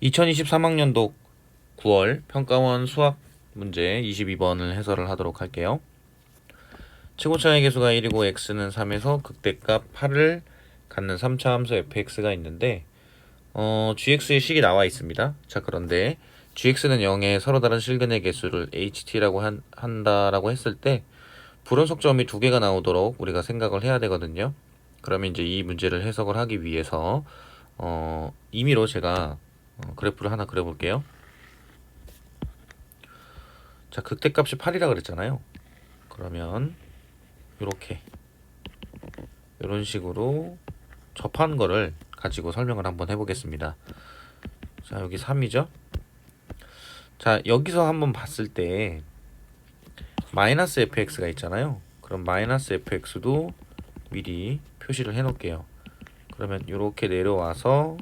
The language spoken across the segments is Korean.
2023학년도 9월 평가원 수학 문제 22번을 해설을 하도록 할게요. 최고차의 개수가 1이고 x는 3에서 극대값 8을 갖는 3차 함수 fx가 있는데 gx의 식이 나와 있습니다. 자, 그런데 gx는 0에 서로 다른 실근의 개수를 ht라고 한다라고 했을 때 불원속점이 두 개가 나오도록 우리가 생각을 해야 되거든요. 그러면 이제 이 문제를 해석을 하기 위해서 임의로 제가 그래프를 하나 그려볼게요. 자, 극대값이 8이라 그랬잖아요. 그러면 이런 식으로 접한 거를 가지고 설명을 한번 해보겠습니다. 자, 여기 3이죠. 자, 여기서 한번 봤을 때 마이너스 fx가 있잖아요. 그럼 마이너스 fx도 미리 표시를 해 놓을게요. 그러면 이렇게 내려와서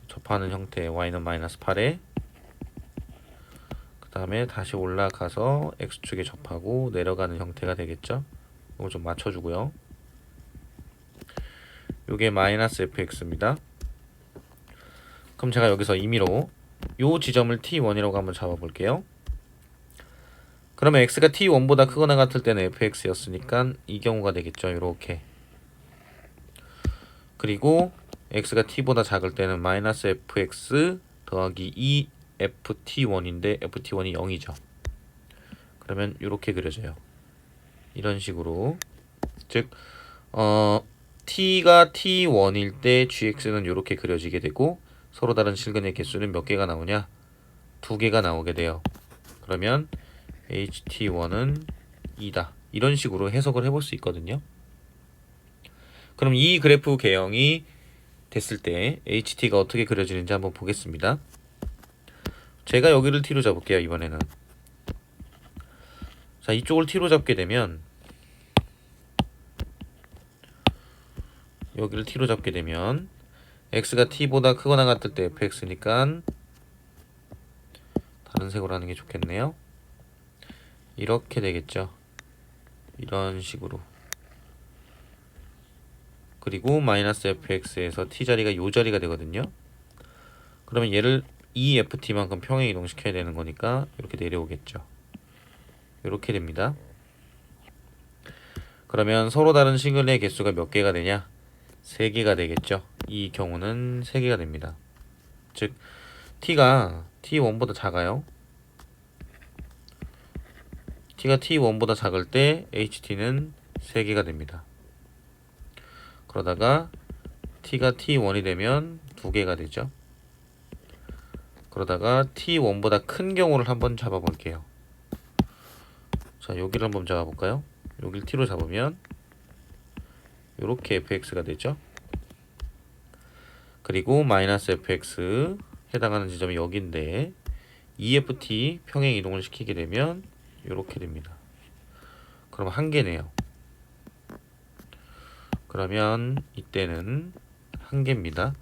접하는 형태 y는 마이너스 8에 그 다음에 다시 올라가서 x축에 접하고 내려가는 형태가 되겠죠. 이거 좀 맞춰주고요. 요게 마이너스 fx입니다. 그럼 제가 여기서 임의로 요 지점을 t1이라고 한번 잡아볼게요. 그러면 x가 t1보다 크거나 같을 때는 fx였으니까 이 경우가 되겠죠. 이렇게. 그리고 x가 t보다 작을 때는 마이너스 fx 더하기 2 ft1인데 ft1이 0이죠. 그러면 이렇게 그려져요. 이런 식으로. 즉 t가 t1일 때 gx는 이렇게 그려지게 되고 서로 다른 실근의 개수는 몇 개가 나오냐? 2개가 나오게 돼요. 그러면 ht1은 2다. 이런 식으로 해석을 해볼 수 있거든요. 그럼 이 그래프 개형이 됐을 때 ht가 어떻게 그려지는지 한번 보겠습니다. 제가 여기를 t로 잡을게요. 이번에는. 자, 이쪽을 t로 잡게 되면 여기를 t로 잡게 되면 x가 t보다 크거나 같을 때 fx니까 다른 색으로 하는 게 좋겠네요. 이렇게 되겠죠. 이런 식으로. 그리고 마이너스 fx에서 t자리가 요 자리가 되거든요. 그러면 얘를 2ft만큼 평행 이동시켜야 되는 거니까 이렇게 내려오겠죠. 이렇게 됩니다. 그러면 서로 다른 실근의 개수가 몇 개가 되냐? 3개가 되겠죠. 이 경우는 3개가 됩니다. 즉 t가 t1보다 작아요. t가 t1보다 작을 때 ht는 3개가 됩니다. 그러다가 t가 t1이 되면 2개가 되죠. 그러다가 t1보다 큰 경우를 한번 잡아볼게요. 자, 여기를 한번 잡아볼까요? 여기를 t로 잡으면 이렇게 fx가 되죠. 그리고 마이너스 fx 해당하는 지점이 여기인데 2ft 평행 이동을 시키게 되면 이렇게 됩니다. 그럼 한 개네요. 그러면 이때는 한 개입니다.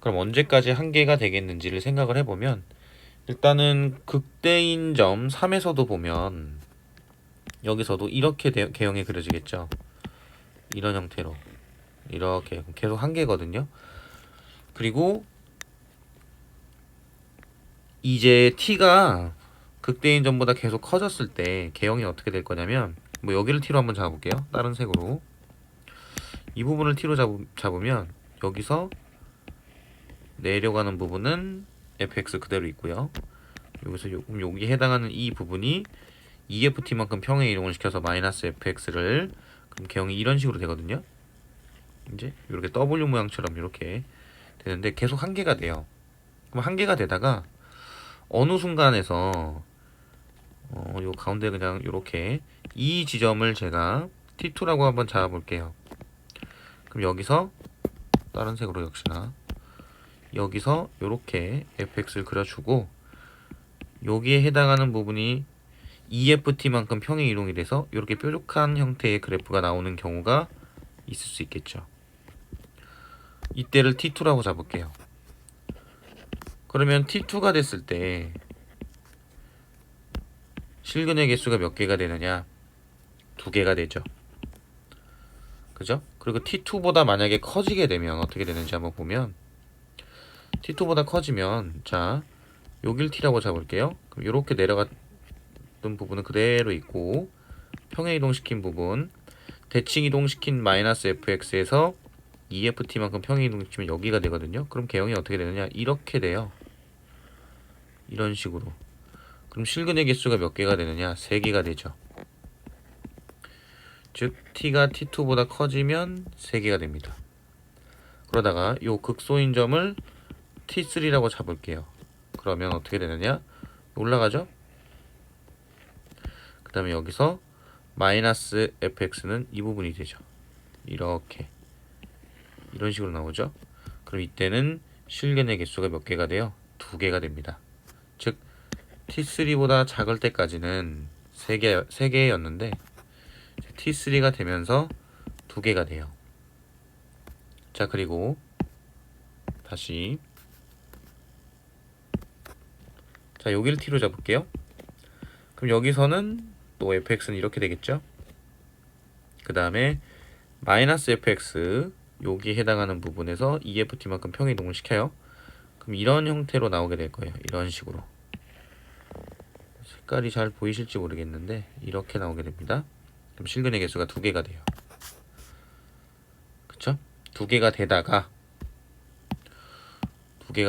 그럼 언제까지 한 개가 되겠는지를 생각을 해보면 일단은 극대인 점 3에서도 보면 여기서도 이렇게 개형이 그려지겠죠. 이런 형태로 이렇게 계속 한 개거든요. 그리고 이제 t가 극대인 점보다 계속 커졌을 때 개형이 어떻게 될 거냐면 뭐 여기를 t로 한번 잡아볼게요. 다른 색으로 이 부분을 t로 잡으면 여기서 내려가는 부분은 fx 그대로 있고요. 여기서 여기 해당하는 이 부분이 2ft만큼 평행 이동을 시켜서 마이너스 fx를 그럼 개형이 이런 식으로 되거든요. 이제 이렇게 W 모양처럼 이렇게 되는데 계속 한 개가 돼요. 그럼 한 개가 되다가 어느 순간에서 요 가운데 그냥 이렇게 이 지점을 제가 T2라고 한번 잡아볼게요. 그럼 여기서 다른 색으로 역시나 여기서 이렇게 fx를 그려주고 여기에 해당하는 부분이 EFT만큼 평행 이동이 돼서 이렇게 뾰족한 형태의 그래프가 나오는 경우가 있을 수 있겠죠. 이때를 T2라고 잡을게요. 그러면 T2가 됐을 때 실근의 개수가 몇 개가 되느냐? 2개가 되죠. 그죠? 그리고 T2보다 만약에 커지게 되면 어떻게 되는지 한번 보면 t2보다 커지면 자 요길 t라고 잡을게요. 그럼 이렇게 내려갔던 부분은 그대로 있고 평행 이동시킨 부분 대칭 이동시킨 마이너스 fx에서 2ft만큼 평행 이동시키면 여기가 되거든요. 그럼 개형이 어떻게 되느냐 이렇게 돼요. 이런 식으로. 그럼 실근의 개수가 몇 개가 되느냐 3개가 되죠. 즉 t가 t2보다 커지면 3개가 됩니다. 그러다가 요 극소인 점을 t3라고 잡을게요. 그러면 어떻게 되느냐 올라가죠. 그 다음에 여기서 마이너스 fx는 이 부분이 되죠. 이렇게 이런 식으로 나오죠. 그럼 이때는 실근의 개수가 몇 개가 돼요? 2개가 됩니다. 즉 t3보다 작을 때까지는 3개였는데 t3가 되면서 2개가 돼요. 자 그리고 다시 자 여기를 t로 잡을게요. 그럼 여기서는 또 fx는 이렇게 되겠죠. 그 다음에 마이너스 fx 여기 해당하는 부분에서 EFT만큼 평이동을 시켜요. 그럼 이런 형태로 나오게 될 거예요. 이런 식으로. 색깔이 잘 보이실지 모르겠는데 이렇게 나오게 됩니다. 그럼 실근의 개수가 2개가 돼요. 그쵸? 2개가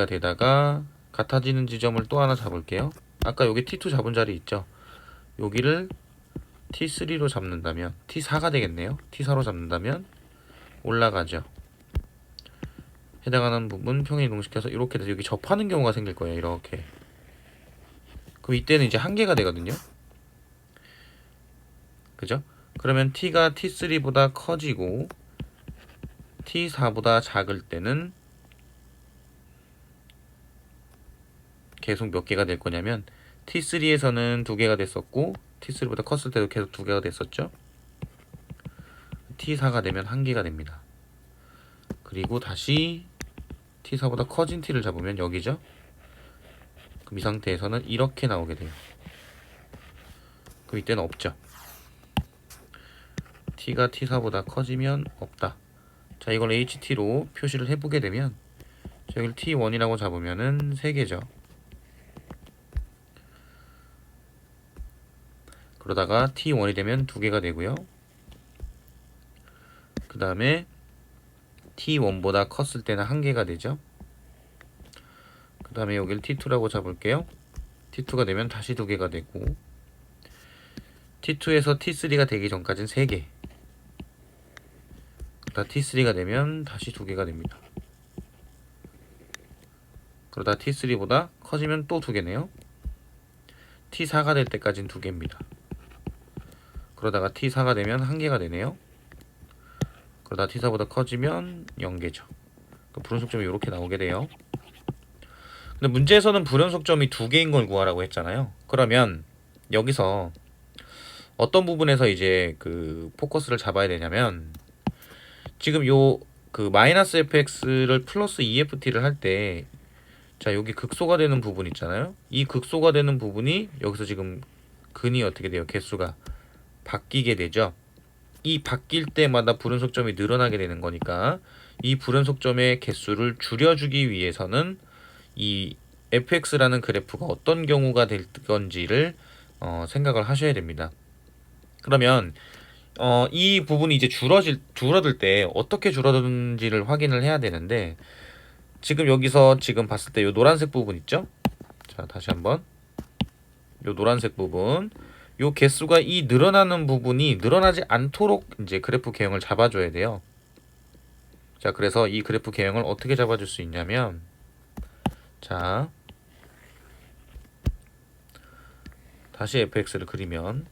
되다가 같아지는 지점을 또 하나 잡을게요. 아까 여기 T2 잡은 자리 있죠? 여기를 T3로 잡는다면 T4가 되겠네요. T4로 잡는다면 올라가죠. 해당하는 부분 평행 이동시켜서 이렇게 돼서 여기 접하는 경우가 생길 거예요. 이렇게. 그럼 이때는 이제 한계가 되거든요. 그죠? 그러면 T가 T3보다 커지고 T4보다 작을 때는 계속 몇 개가 될 거냐면 T3에서는 2개가 됐었고 T3보다 컸을 때도 계속 2개가 됐었죠. T4가 되면 1개가 됩니다. 그리고 다시 T4보다 커진 T를 잡으면 여기죠. 그럼 이 상태에서는 이렇게 나오게 돼요. 그럼 이때는 없죠. T가 T4보다 커지면 없다. 자 이걸 HT로 표시를 해보게 되면 여기를 T1이라고 잡으면은 3개죠. 그러다가 T1이 되면 2개가 되고요. 그 다음에 T1보다 컸을 때는 1개가 되죠. 그 다음에 여기를 T2라고 잡을게요. T2가 되면 다시 2개가 되고 T2에서 T3가 되기 전까지는 3개. 그러다 T3가 되면 다시 2개가 됩니다. 그러다 T3보다 커지면 또 2개네요. T4가 될 때까지는 2개입니다. 그러다가 T4가 되면 1개가 되네요. 그러다 T4보다 커지면 0개죠. 불연속점이 이렇게 나오게 돼요. 근데 문제에서는 불연속점이 2개인 걸 구하라고 했잖아요. 그러면 여기서 어떤 부분에서 이제 그 포커스를 잡아야 되냐면 지금 요 그 마이너스 fx를 플러스 EFT를 할 때 자 여기 극소가 되는 부분 있잖아요. 이 극소가 되는 부분이 여기서 지금 근이 어떻게 돼요? 개수가 바뀌게 되죠. 이 바뀔 때마다 불연속점이 늘어나게 되는 거니까 이 불연속점의 개수를 줄여주기 위해서는 이 fx라는 그래프가 어떤 경우가 될 건지를 생각을 하셔야 됩니다. 그러면 이 부분이 이제 줄어들 때 어떻게 줄어드는지를 확인을 해야 되는데 지금 여기서 지금 봤을 때 이 노란색 부분 있죠? 자 다시 한번 이 노란색 부분 요 개수가 이 늘어나는 부분이 늘어나지 않도록 이제 그래프 개형을 잡아줘야 돼요. 자 그래서 이 그래프 개형을 어떻게 잡아줄 수 있냐면 자 다시 fx를 그리면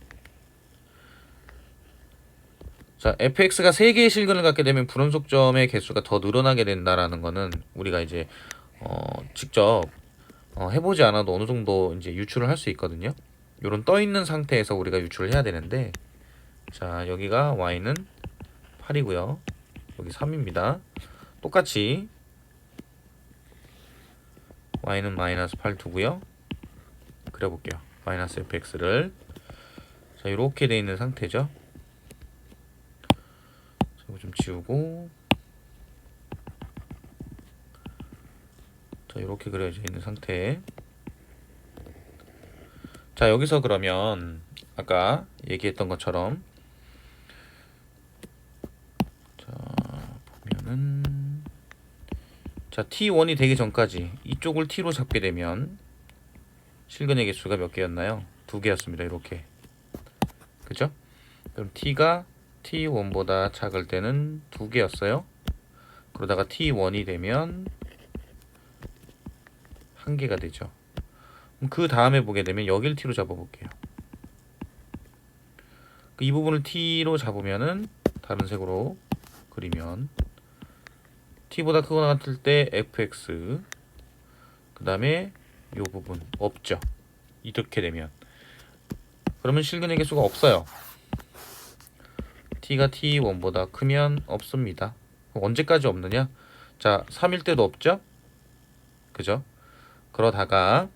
자 fx가 3개의 실근을 갖게 되면 불연속점의 개수가 더 늘어나게 된다라는 거는 우리가 이제 직접 해보지 않아도 어느 정도 이제 유출을 할 수 있거든요. 요런 떠 있는 상태에서 우리가 유출을 해야 되는데 자 여기가 y는 8이고요. 여기 3입니다. 똑같이 y는 마이너스 8 두고요. 그려볼게요. 마이너스 fx를 자 이렇게 돼 있는 상태죠. 이거 좀 지우고 자 자, 이렇게 그려져 있는 상태. 자, 여기서 그러면 아까 얘기했던 것처럼 자, 보면은 자, T1이 되기 전까지 이쪽을 T로 잡게 되면 실근의 개수가 몇 개였나요? 2개였습니다. 이렇게. 그죠? 그럼 T가 T1보다 작을 때는 2개였어요. 그러다가 T1이 되면 1개가 되죠. 그 다음에 보게 되면 여길 T로 잡아볼게요. 이 부분을 T로 잡으면은 다른 색으로 그리면 T보다 크거나 같을 때 fx 그 다음에 이 부분 없죠. 이렇게 되면 그러면 실근의 개수가 없어요. T가 T1보다 크면 없습니다. 언제까지 없느냐? 자, 3일 때도 없죠? 그죠? 그러다가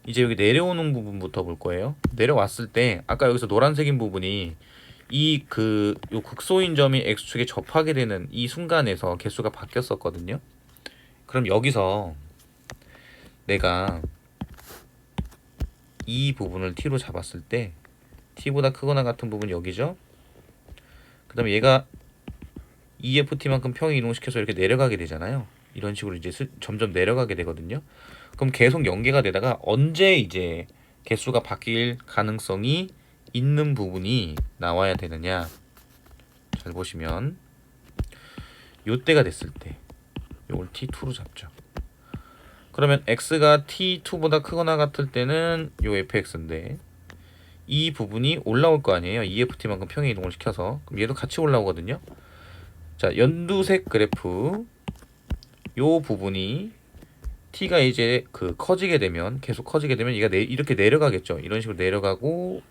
이제 여기 내려오는 부분부터 볼 거예요. 내려왔을 때 아까 여기서 노란색인 부분이 요 극소인 점이 x축에 접하게 되는 이 순간에서 개수가 바뀌었었거든요. 그럼 여기서 내가 이 부분을 t로 잡았을 때 t보다 크거나 같은 부분 여기죠. 그 다음에 얘가 EFT만큼 평행 이동시켜서 이렇게 내려가게 되잖아요. 이런 식으로 이제 점점 내려가게 되거든요. 그럼 계속 연계가 되다가 언제 이제 개수가 바뀔 가능성이 있는 부분이 나와야 되느냐? 잘 보시면 요때가 됐을 때 요걸 T2로 잡죠. 그러면 x가 T2보다 크거나 같을 때는 요 fx인데 이 부분이 올라올 거 아니에요. EFT만큼 평행 이동을 시켜서. 그럼 얘도 같이 올라오거든요. 자, 연두색 그래프 요 부분이 t가 이제 커지게 되면 계속 커지게 되면 얘가 이렇게 내려가겠죠. 이런 식으로 내려가고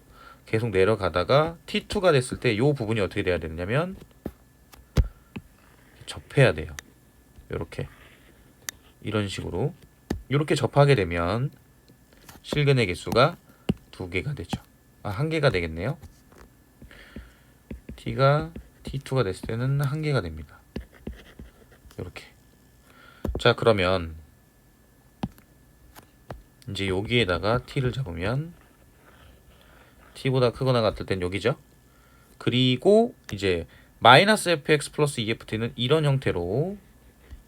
계속 내려가다가 T2가 됐을 때 이 부분이 어떻게 돼야 되느냐면 접해야 돼요. 요렇게 이런 식으로 이렇게 접하게 되면 실근의 개수가 2개가 되죠. 1개가 되겠네요. T가 T2가 됐을 때는 1개가 됩니다. 요렇게. 자, 그러면 이제 여기에다가 T를 잡으면 T보다 크거나 같을 땐 여기죠. 그리고 이제 마이너스 fx 플러스 EFT는 이런 형태로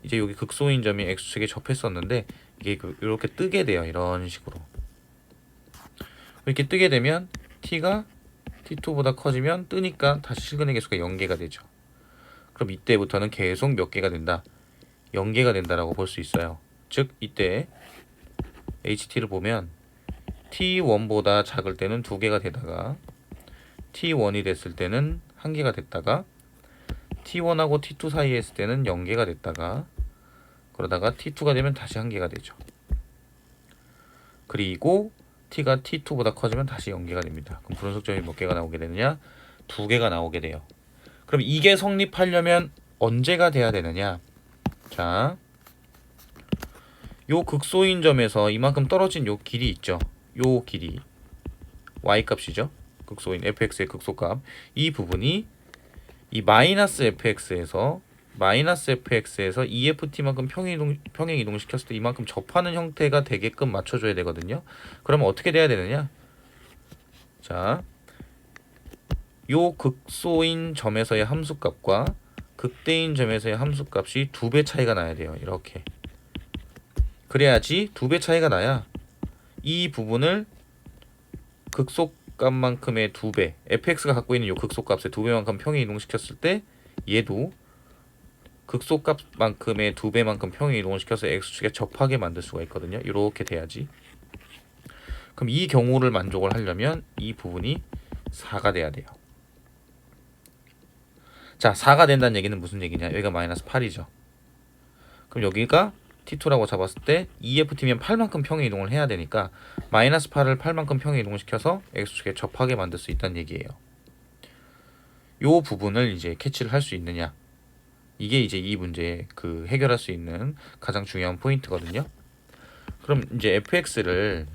이제 여기 극소인 점이 x축에 접했었는데 이게 이렇게 뜨게 돼요. 이런 식으로 이렇게 뜨게 되면 t가 t2보다 커지면 뜨니까 다시 실근의 개수가 0개가 되죠. 그럼 이때부터는 계속 몇 개가 된다? 0개가 된다라고 볼 수 있어요. 즉 이때 ht를 보면 t1보다 작을 때는 2개가 되다가 t1이 됐을 때는 1개가 됐다가 t1하고 t2 사이에 있을 때는 0개가 됐다가 그러다가 t2가 되면 다시 1개가 되죠. 그리고 t가 t2보다 커지면 다시 0개가 됩니다. 그럼 분속점이 몇 개가 나오게 되느냐? 2개가 나오게 돼요. 그럼 이게 성립하려면 언제가 돼야 되느냐? 자, 요 극소인 점에서 이만큼 떨어진 요 길이 있죠. 요 길이 y값이죠. 극소인 fx의 극소값. 이 부분이 이 마이너스 fx에서 EFT만큼 평행 이동을 시켰을 때 이만큼 접하는 형태가 되게끔 맞춰줘야 되거든요. 그러면 어떻게 돼야 되느냐? 자, 요 극소인 점에서의 함수값과 극대인 점에서의 함수값이 2배 차이가 나야 돼요. 이렇게. 그래야지 2배 차이가 나야 이 부분을 극소값만큼의 2배, fx가 갖고 있는 요 극소값의 2배만큼 평행 이동시켰을 때 얘도 극소값만큼의 2배만큼 평행 이동을 시켜서 x축에 접하게 만들 수가 있거든요. 이렇게 돼야지. 그럼 이 경우를 만족을 하려면 이 부분이 4가 돼야 돼요. 자, 4가 된다는 얘기는 무슨 얘기냐? 여기가 마이너스 8이죠. 그럼 여기가 T2라고 잡았을 때 EFT면 8만큼 평행 이동을 해야 되니까 마이너스 8을 8만큼 평행 이동을 시켜서 x축에 접하게 만들 수 있다는 얘기예요. 요 부분을 이제 캐치를 할 수 있느냐? 이게 이제 이 문제의 해결할 수 있는 가장 중요한 포인트거든요. 그럼 이제 fx를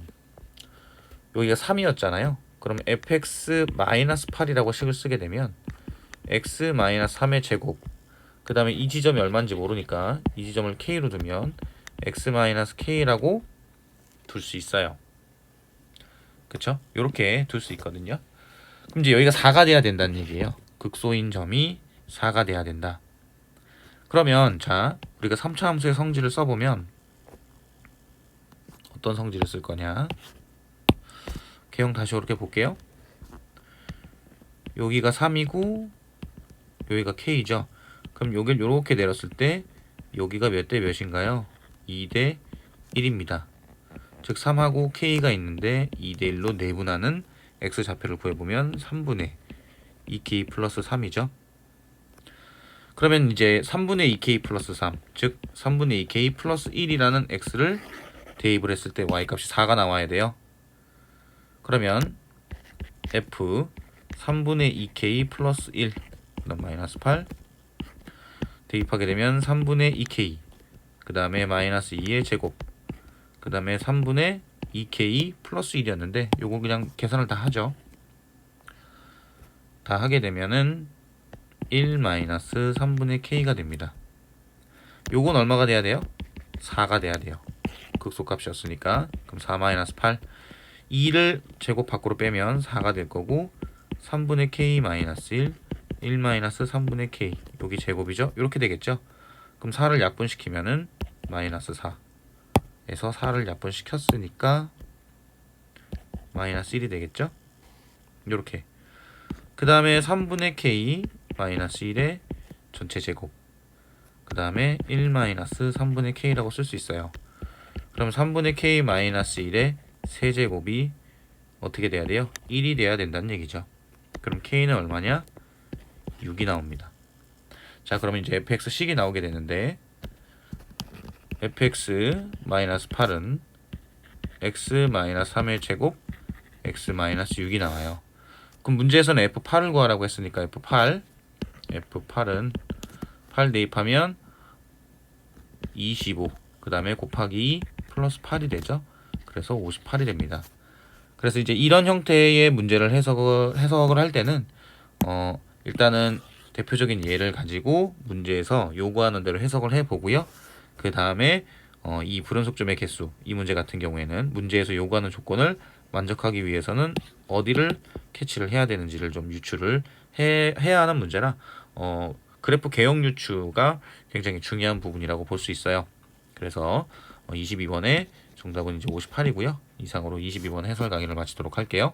여기가 3이었잖아요. 그럼 fx-8이라고 식을 쓰게 되면 x-3의 제곱 그 다음에 이 지점이 얼마인지 모르니까 이 지점을 k로 두면 x-k라고 둘 수 있어요. 그쵸? 요렇게 둘 수 있거든요. 그럼 이제 여기가 4가 돼야 된다는 얘기예요. 극소인 점이 4가 돼야 된다. 그러면 자, 우리가 3차 함수의 성질을 써보면 어떤 성질을 쓸 거냐? 개형 다시 이렇게 볼게요. 여기가 3이고 여기가 k죠. 그럼 여길 요렇게 내렸을 때 여기가 몇 대 몇인가요? 2대 1입니다. 즉 3하고 k가 있는데 2대 1로 내분하는 x좌표를 구해보면 3분의 2k 플러스 3이죠. 그러면 이제 3분의 2k 플러스 3, 즉 3분의 2k 플러스 1이라는 x를 대입을 했을 때 y값이 4가 나와야 돼요. 그러면 f 3분의 2k 플러스 1 그다음 마이너스 8 대입하게 되면 3분의 2k 그 다음에 마이너스 2의 제곱 그 다음에 3분의 2k 플러스 1이었는데 요거 그냥 계산을 다 하죠. 다 하게 되면은 1 마이너스 3분의 k가 됩니다. 요건 얼마가 돼야 돼요? 4가 돼야 돼요. 극소값이었으니까. 그럼 4 마이너스 8 2를 제곱 밖으로 빼면 4가 될 거고 3분의 k 마이너스 1 마이너스 3분의 k 여기 제곱이죠? 이렇게 되겠죠? 그럼 4를 약분시키면은 마이너스 4에서 4를 약분시켰으니까 마이너스 1이 되겠죠? 요렇게. 그 다음에 3분의 k 마이너스 1의 전체 제곱 그 다음에 1 마이너스 3분의 k라고 쓸 수 있어요. 그럼 3분의 k 마이너스 1의 세제곱이 어떻게 돼야 돼요? 1이 돼야 된다는 얘기죠. 그럼 k는 얼마냐? 6이 나옵니다. 자, 그러면 이제 fx식이 나오게 되는데 fx-8은 x-3의 제곱 x-6이 나와요. 그럼 문제에서는 f8을 구하라고 했으니까 f8은 8 대입하면 25 그 다음에 곱하기 2 플러스 8이 되죠. 그래서 58이 됩니다. 그래서 이제 이런 형태의 문제를 해석을 할 때는 일단은 대표적인 예를 가지고 문제에서 요구하는 대로 해석을 해보고요. 그 다음에 이 불연속점의 개수, 이 문제 같은 경우에는 문제에서 요구하는 조건을 만족하기 위해서는 어디를 캐치를 해야 되는지를 좀 유추를 해야 하는 문제라 그래프 개형 유추가 굉장히 중요한 부분이라고 볼 수 있어요. 그래서 22번의 정답은 이제 58이고요. 이상으로 22번 해설 강의를 마치도록 할게요.